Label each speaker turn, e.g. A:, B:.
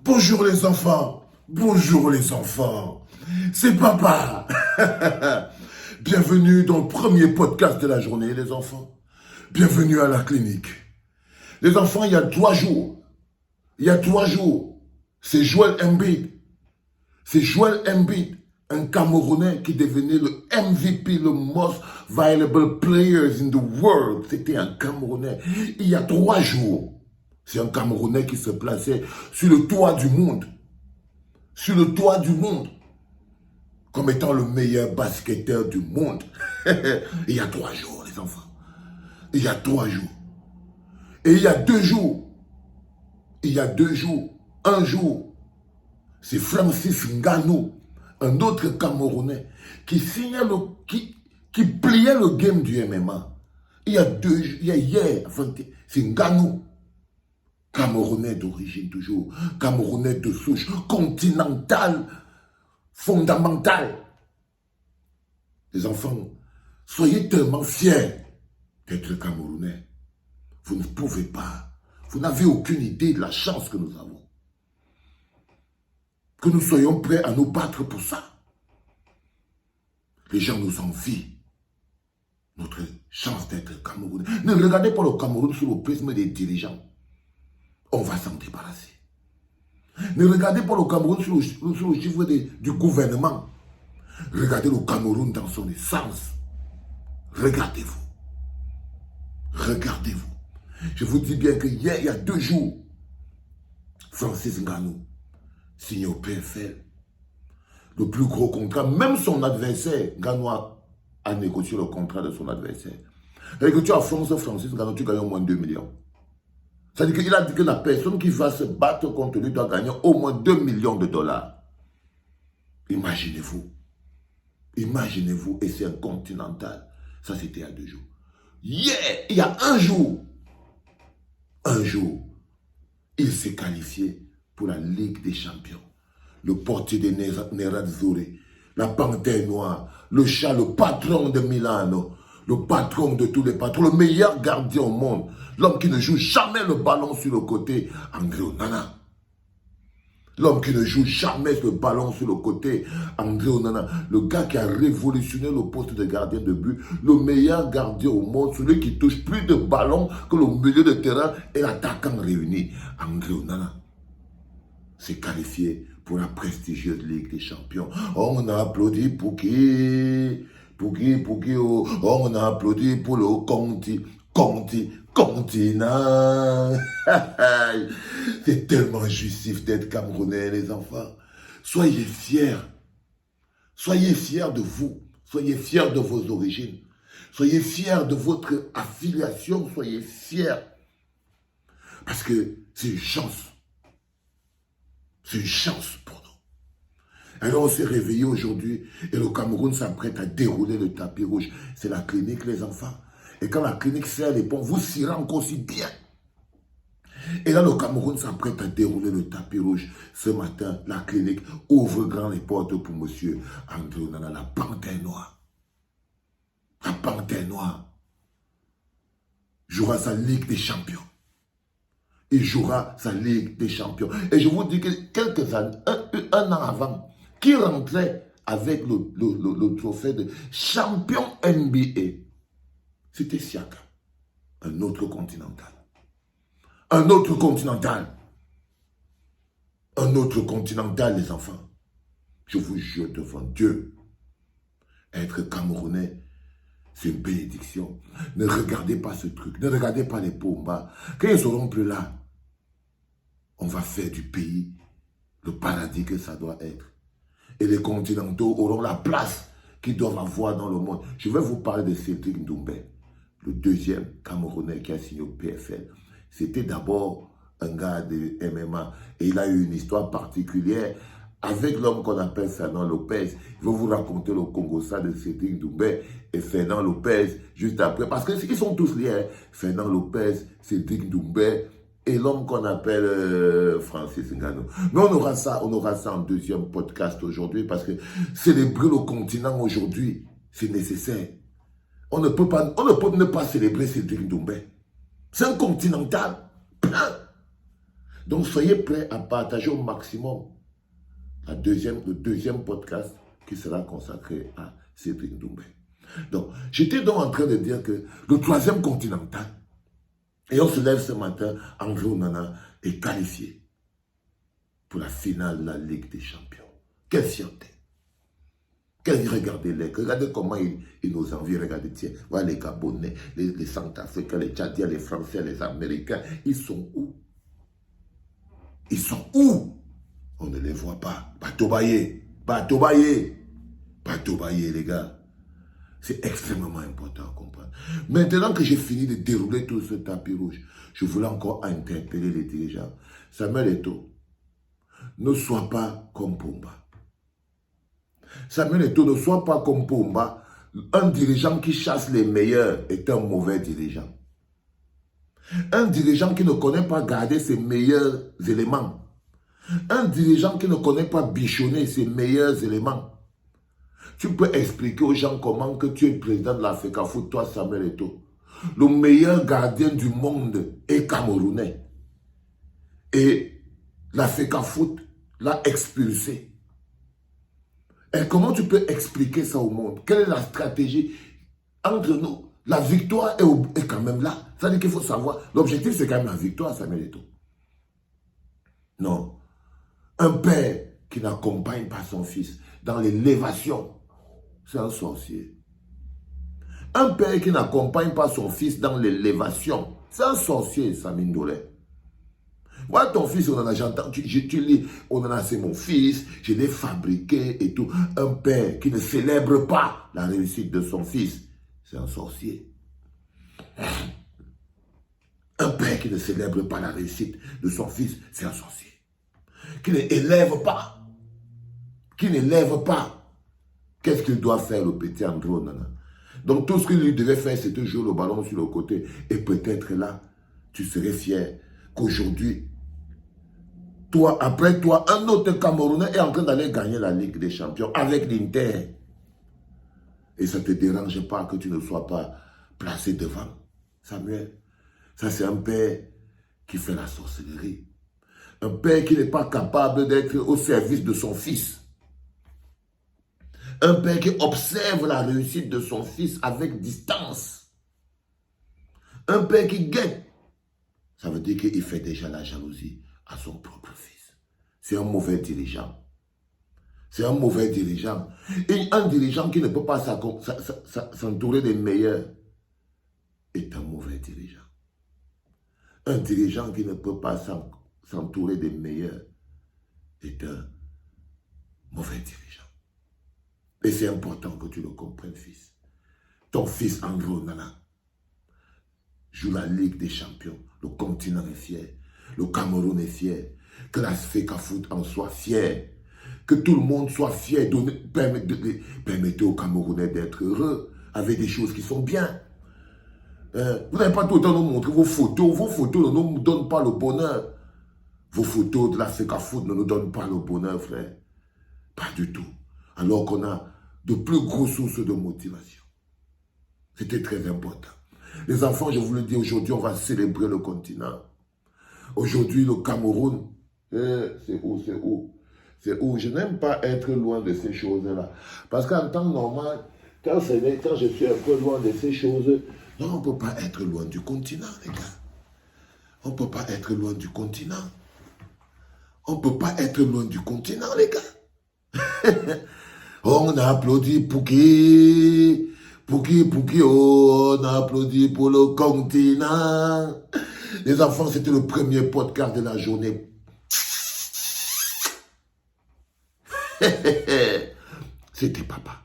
A: Bonjour les enfants, bonjour les enfants, c'est papa. Bienvenue dans le premier podcast de la journée les enfants. Bienvenue à la clinique. Les enfants, il y a 3 jours, c'est Joel Embiid. C'est Joel Embiid, un Camerounais qui devenait le MVP, le most valuable players in the world. C'était un Camerounais. Il y a 3 jours. C'est un Camerounais qui se plaçait sur le toit du monde. Sur le toit du monde. Comme étant le meilleur basketteur du monde. Il y a 3 jours, les enfants. Il y a 3 jours. Et il y a 2 jours. Un jour. C'est Francis Ngannou, un autre Camerounais, qui pliait le game du MMA. Il y a hier, c'est Ngannou. Camerounais d'origine toujours, Camerounais de souche, continental, fondamental. Les enfants, soyez tellement fiers d'être Camerounais. Vous ne pouvez pas, vous n'avez aucune idée de la chance que nous avons. Que nous soyons prêts à nous battre pour ça. Les gens nous envient notre chance d'être Camerounais. Ne regardez pas le Cameroun sous le prisme des dirigeants. On va s'en débarrasser. Ne regardez pas le Cameroun sur le chiffre du gouvernement. Regardez le Cameroun dans son essence. Regardez-vous. Regardez-vous. Je vous dis bien que hier, il y a 2 jours, Francis Ngannou signé au PFL. Le plus gros contrat, même son adversaire, Ngannou a négocié le contrat de son adversaire. Et que tu affrontes Francis Ngannou, tu gagnes au moins 2 millions. C'est-à-dire qu'il a dit que la personne qui va se battre contre lui doit gagner au moins 2 millions de dollars. Imaginez-vous. Imaginez-vous, et c'est un continental. Ça, c'était il y a 2 jours. Hier, il y a un jour, il s'est qualifié pour la Ligue des Champions. Le portier de Nerazzurri, la panthère noire, le chat, le patron de Milano, le patron de tous les patrons, le meilleur gardien au monde, l'homme qui ne joue jamais le ballon sur le côté, André Onana. L'homme qui ne joue jamais le ballon sur le côté, André Onana. Le gars qui a révolutionné le poste de gardien de but, le meilleur gardien au monde, celui qui touche plus de ballons que le milieu de terrain et l'attaquant réunis, André Onana. S'est qualifié pour la prestigieuse Ligue des Champions. Oh, on a applaudi pour qui? Oh, on a applaudi pour le continent. C'est tellement jouissif d'être Camerounais, les enfants. Soyez fiers. Soyez fiers de vous. Soyez fiers de vos origines. Soyez fiers de votre affiliation. Soyez fiers. Parce que c'est une chance. C'est une chance pour nous. Alors on s'est réveillé aujourd'hui et le Cameroun s'apprête à dérouler le tapis rouge. C'est la clinique, les enfants. Et quand la clinique serre les ponts, vous serrez encore aussi bien. Et là, le Cameroun s'apprête à dérouler le tapis rouge. Ce matin, la clinique ouvre grand les portes pour monsieur André Onana, la panthère noire. La panthère noire jouera sa Ligue des Champions. Il jouera sa Ligue des Champions. Et je vous dis que quelques années, un an avant, qui rentrait avec le trophée de champion NBA, c'était Siaka, un autre continental. Un autre continental. Un autre continental, les enfants. Je vous jure devant Dieu, être Camerounais, c'est une bénédiction. Ne regardez pas ce truc. Ne regardez pas les Pomba. Quand ils seront plus là, on va faire du pays le paradis que ça doit être. Et les continentaux auront la place qu'ils doivent avoir dans le monde. Je vais vous parler de Cédric Doumbé, le deuxième Camerounais qui a signé au PFL. C'était d'abord un gars de MMA et il a eu une histoire particulière avec l'homme qu'on appelle Fernand Lopez. Je vais vous raconter le Congo-ça de Cédric Doumbé et Fernand Lopez juste après. Parce qu'ils sont tous liés. Hein. Fernand Lopez, Cédric Doumbé et l'homme qu'on appelle Francis Ngannou. Mais on aura ça en deuxième podcast aujourd'hui parce que célébrer le continent aujourd'hui, c'est nécessaire. On ne peut ne pas célébrer Cédric Doumbé. C'est un continental plein. Donc, soyez prêts à partager au maximum le deuxième podcast qui sera consacré à Cédric Doumbé. Donc, j'étais donc en train de dire que le troisième continental, et on se lève ce matin, André Onana est qualifié pour la finale de la Ligue des Champions. Quelle fierté! Regardez comment ils nous envient. Regardez, tiens, voilà les Gabonais, les Centrafricains, les Tchadiens, les Français, les Américains. Ils sont où? Ils sont où? On ne les voit pas. Batobaye, les gars. C'est extrêmement important à comprendre. Maintenant que j'ai fini de dérouler tout ce tapis rouge, je voulais encore interpeller les dirigeants. Samuel Eto'o, ne sois pas comme Pumba. Samuel Eto'o, ne sois pas comme Pumba. Un dirigeant qui chasse les meilleurs est un mauvais dirigeant. Un dirigeant qui ne connaît pas garder ses meilleurs éléments. Un dirigeant qui ne connaît pas bichonner ses meilleurs éléments. Tu peux expliquer aux gens comment que tu es président de l'Africa Foot, toi Samuel Eto'o. Le meilleur gardien du monde est camerounais. Et l'Africa Foot l'a expulsé. Et comment tu peux expliquer ça au monde? Quelle est la stratégie entre nous? La victoire est quand même là. Ça veut dire qu'il faut savoir. L'objectif, c'est quand même la victoire, Samuel Eto'o. Non. Un père qui n'accompagne pas son fils dans l'élévation, c'est un sorcier. Un père qui n'accompagne pas son fils dans l'élévation, c'est un sorcier, Samine Dolé. Moi, ton fils, on en a, j'entends, tu lis, on en a, c'est mon fils, je l'ai fabriqué et tout. Un père qui ne célèbre pas la réussite de son fils, c'est un sorcier. Un père qui ne célèbre pas la réussite de son fils, c'est un sorcier. Qui n'élève pas. Qu'est-ce qu'il doit faire, le petit André Onana? Donc, tout ce qu'il lui devait faire, c'était jouer le ballon sur le côté. Et peut-être là, tu serais fier qu'aujourd'hui, après toi, un autre Camerounais est en train d'aller gagner la Ligue des Champions avec l'Inter. Et ça ne te dérange pas que tu ne sois pas placé devant. Samuel, ça c'est un père qui fait la sorcellerie. Un père qui n'est pas capable d'être au service de son fils. Un père qui observe la réussite de son fils avec distance. Un père qui guette. Ça veut dire qu'il fait déjà la jalousie à son propre fils. C'est un mauvais dirigeant. C'est un mauvais dirigeant. Et un dirigeant qui ne peut pas s'entourer des meilleurs est un mauvais dirigeant. Un dirigeant qui ne peut pas s'entourer des meilleurs est un mauvais dirigeant. Et c'est important que tu le comprennes, fils. Ton fils André Onana joue la Ligue des Champions. Le continent est fier. Le Cameroun est fier. Que l'Africa Foot en soit fier. Que tout le monde soit fier. Permettez aux Camerounais d'être heureux avec des choses qui sont bien. Vous n'avez pas tout le temps nous montrer vos photos. Vos photos ne nous donnent pas le bonheur. Vos photos de l'Africa Foot ne nous donnent pas le bonheur, frère. Pas du tout. Alors qu'on a de plus grosses sources de motivation. C'était très important. Les enfants, je vous le dis, aujourd'hui, on va célébrer le continent. Aujourd'hui, le Cameroun, c'est où? Je n'aime pas être loin de ces choses-là. Parce qu'en temps normal, quand je suis un peu loin de ces choses, non, on ne peut pas être loin du continent, les gars. On ne peut pas être loin du continent. On ne peut pas être loin du continent, les gars. On applaudit Pouki. Pouki, oh, on applaudit pour le continent. Les enfants, c'était le premier podcast de la journée. C'était papa.